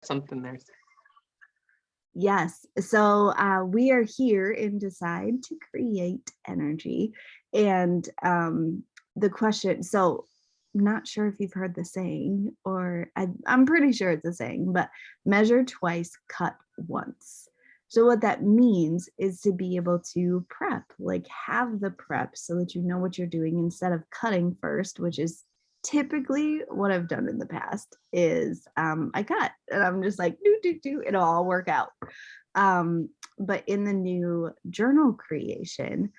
something there. Yes. So we are here in Decide to Create Energy. And the question, so I'm not sure if you've heard the saying, or I'm pretty sure it's a saying, but measure twice, cut once. So what that means is to be able to prep, like have the prep so that you know what you're doing instead of cutting first, which is typically what I've done in the past is I cut and I'm just like, do, it'll all work out. But in the new journal creation,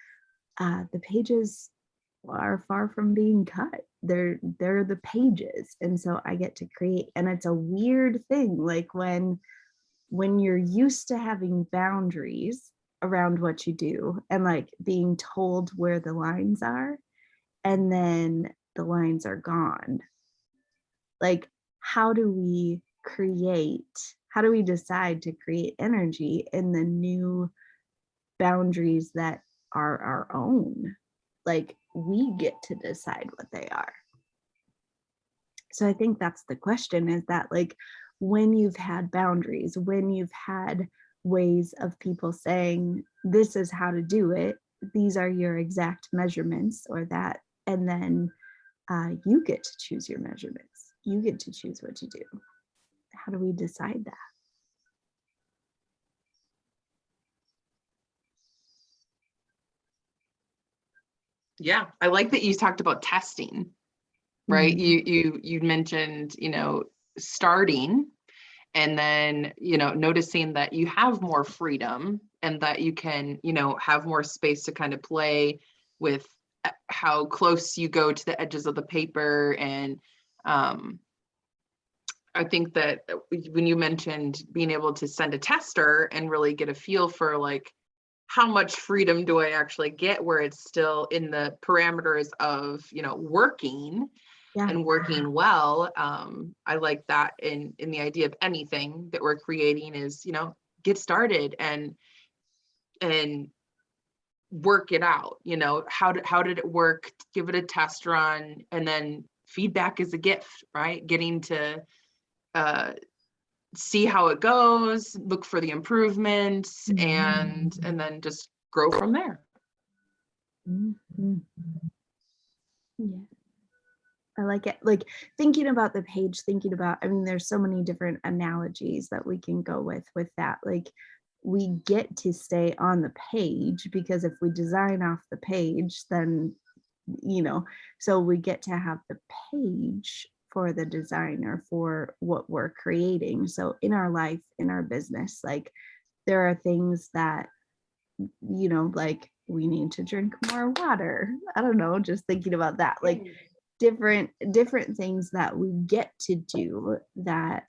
the pages are far from being cut. They're the pages. And so I get to create, and it's a weird thing. Like when you're used to having boundaries around what you do and like being told where the lines are, and then the lines are gone. Like, how do we decide to create energy in the new boundaries that are our own? Like, we get to decide what they are. So I think that's the question, is that like when you've had boundaries, when you've had ways of people saying, this is how to do it, these are your exact measurements or that, and then you get to choose your measurements. You get to choose what to do. How do we decide that? Yeah, I like that you talked about testing, right? Mm-hmm. You mentioned, starting and then, noticing that you have more freedom and that you can, have more space to kind of play with how close you go to the edges of the paper. And I think that when you mentioned being able to send a tester and really get a feel for like, how much freedom do I actually get where it's still in the parameters of, working and working well. I like that in the idea of anything that we're creating is, get started and work it out. How did it work? Give it a test run, and then feedback is a gift, right? Getting to see how it goes, look for the improvements, and then just grow from there. Mm-hmm. Yeah. I like it. Like thinking about the page, I mean, there's so many different analogies that we can go with that. Like we get to stay on the page because if we design off the page, then, so we get to have the page for the designer for what we're creating. So in our life, in our business, like there are things that, like we need to drink more water. I don't know, just thinking about that. Like different things that we get to do that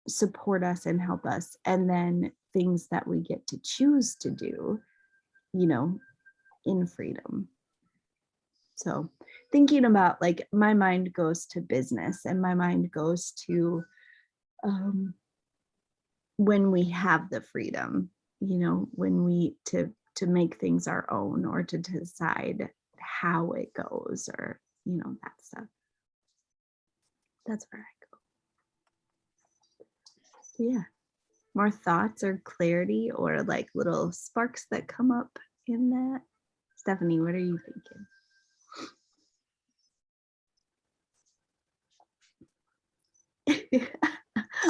support us and help us, and then things that we get to choose to do in freedom. So thinking about, like, my mind goes to business and my mind goes to when we have the freedom, when we to make things our own or to decide how it goes, or that stuff. That's where I go. Yeah. More thoughts or clarity or like little sparks that come up in that? Stephanie, what are you thinking?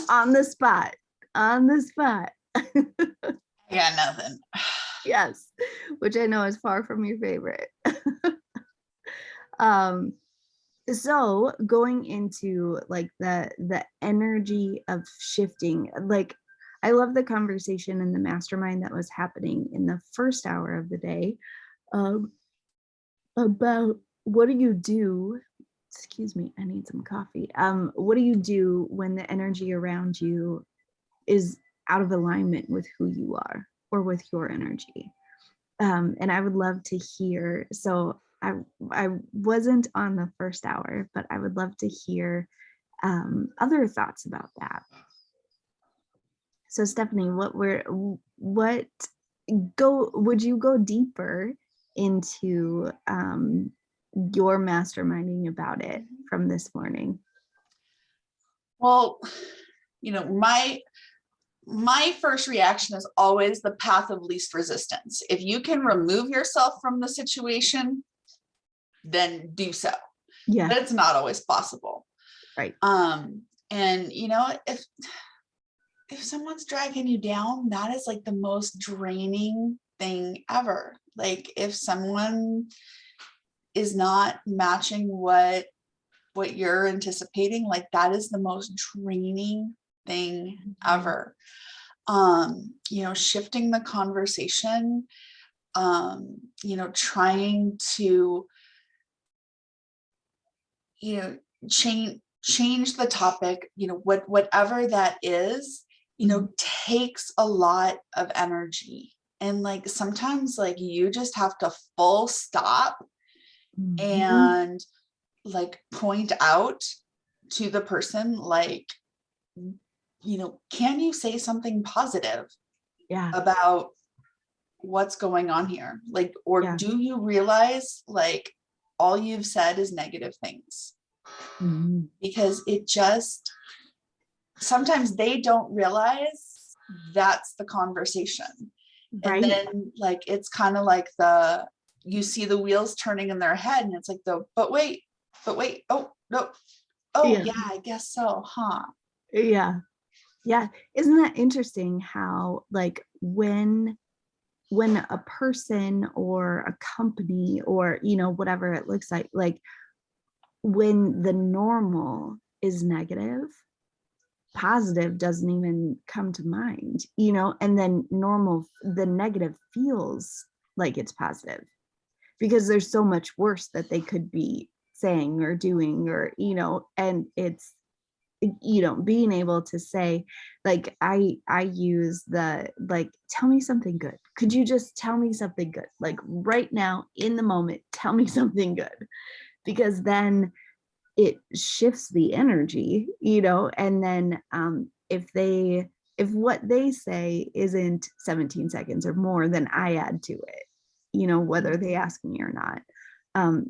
On the spot. I got nothing. Yes, which I know is far from your favorite. So going into like the energy of shifting, like I love the conversation in the mastermind that was happening in the first hour of the day, about what do you do, excuse me, I need some coffee. What do you do when the energy around you is out of alignment with who you are or with your energy? And I would love to hear, so I wasn't on the first hour, but I would love to hear other thoughts about that. So Stephanie, would you go deeper into your masterminding about it from this morning? Well, my first reaction is always the path of least resistance. If you can remove yourself from the situation, then do so. Yeah. But it's not always possible. Right. And if someone's dragging you down, that is like the most draining thing ever. Like if someone is not matching what you're anticipating, like that is the most draining thing ever. Shifting the conversation, trying to change the topic, whatever that is, takes a lot of energy. And like sometimes like you just have to full stop and like point out to the person, like, can you say something positive about what's going on here? Like, or do you realize like all you've said is negative things? Because it just, sometimes they don't realize that's the conversation. Right. And then like, it's kind of like you see the wheels turning in their head and it's like but wait, oh, no. Oh yeah, I guess so, huh? Yeah. Isn't that interesting how like when a person or a company or, whatever it looks like when the normal is negative, positive doesn't even come to mind, and then the negative feels like it's positive because there's so much worse that they could be saying or doing or, and it's, being able to say, like, I use the, like, tell me something good. Could you just tell me something good? Like right now in the moment, tell me something good, because then it shifts the energy, and then if what they say isn't 17 seconds or more, then I add to it, whether they ask me or not.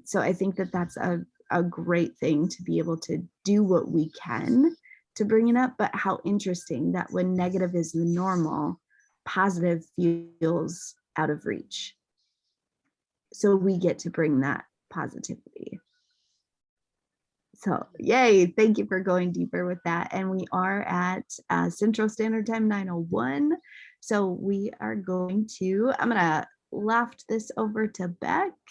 So I think that that's a great thing to be able to do what we can to bring it up, but how interesting that when negative is the normal, positive feels out of reach. So we get to bring that positivity. So yay, thank you for going deeper with that. And we are at Central Standard Time 9:01. So we are I'm gonna loft this over to Beck.